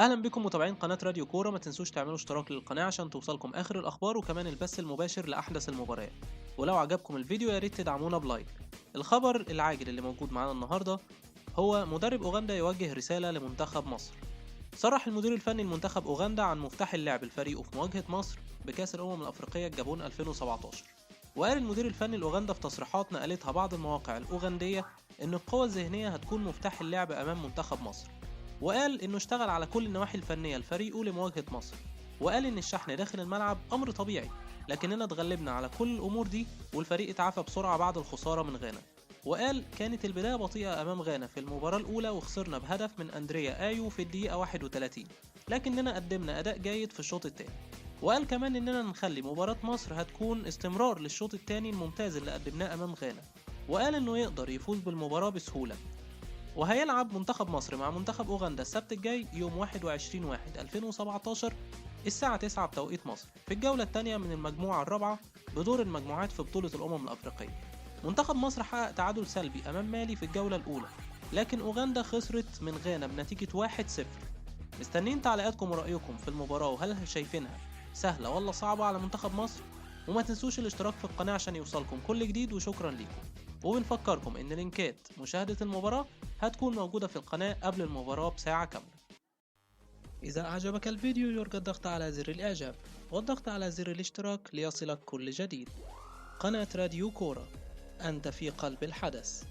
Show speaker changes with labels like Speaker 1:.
Speaker 1: اهلا بكم متابعين قناة راديو كورة. ما تنسوش تعملوا اشتراك للقناة عشان توصلكم اخر الاخبار وكمان البث المباشر لاحدث المباريات. ولو عجبكم الفيديو يا ريت تدعمونا بلايك. الخبر العاجل اللي موجود معانا النهاردة هو مدرب اوغندا يوجه رسالة لمنتخب مصر. صرح المدير الفني لمنتخب اوغندا عن مفتاح اللعب لفريقه في مواجهة مصر بكأس الامم الافريقية الجابون 2017. وقال المدير الفني لاوغندا في تصريحات نقلتها بعض المواقع الاوغندية ان القوة الذهنية هتكون مفتاح اللعب امام منتخب مصر. وقال انه اشتغل على كل النواحي الفنية لفريقه لمواجهة مصر. وقال ان الشحن داخل الملعب امر طبيعي، لكننا اتغلبنا على كل الامور دي والفريق اتعافى بسرعة بعد الخسارة من غانا. وقال كانت البداية بطيئة امام غانا في المباراة الاولى وخسرنا بهدف من اندريا ايو في الدقيقة 31، لكننا قدمنا اداء جيد في الشوط الثاني. وقال كمان اننا نخلي مباراة مصر هتكون استمرار للشوط الثاني الممتاز اللي قدمناه امام غانا. وقال انه يقدر يفوز بالمباراة بسهولة. وهيلعب منتخب مصر مع منتخب اوغندا السبت الجاي يوم 21/1/2017 الساعة 9 بتوقيت مصر في الجولة الثانية من المجموعة الرابعة بدور المجموعات في بطولة الأمم الأفريقية. منتخب مصر حقق تعادل سلبي أمام مالي في الجولة الأولى، لكن أوغندا خسرت من غانا بنتيجة 1-0. مستنيين تعليقاتكم ورأيكم في المباراة وهل شايفينها سهلة ولا صعبة على منتخب مصر؟ وما تنسوش الاشتراك في القناة عشان يوصلكم كل جديد، وشكرا ليكم. وبنفكركم ان لينكات مشاهدة المباراة هتكون موجودة في القناة قبل المباراة بساعة كاملة. إذا أعجبك الفيديو يرجى الضغط على زر الإعجاب والضغط على زر الاشتراك ليصلك كل جديد. قناة راديو كورة، أنت في قلب الحدث.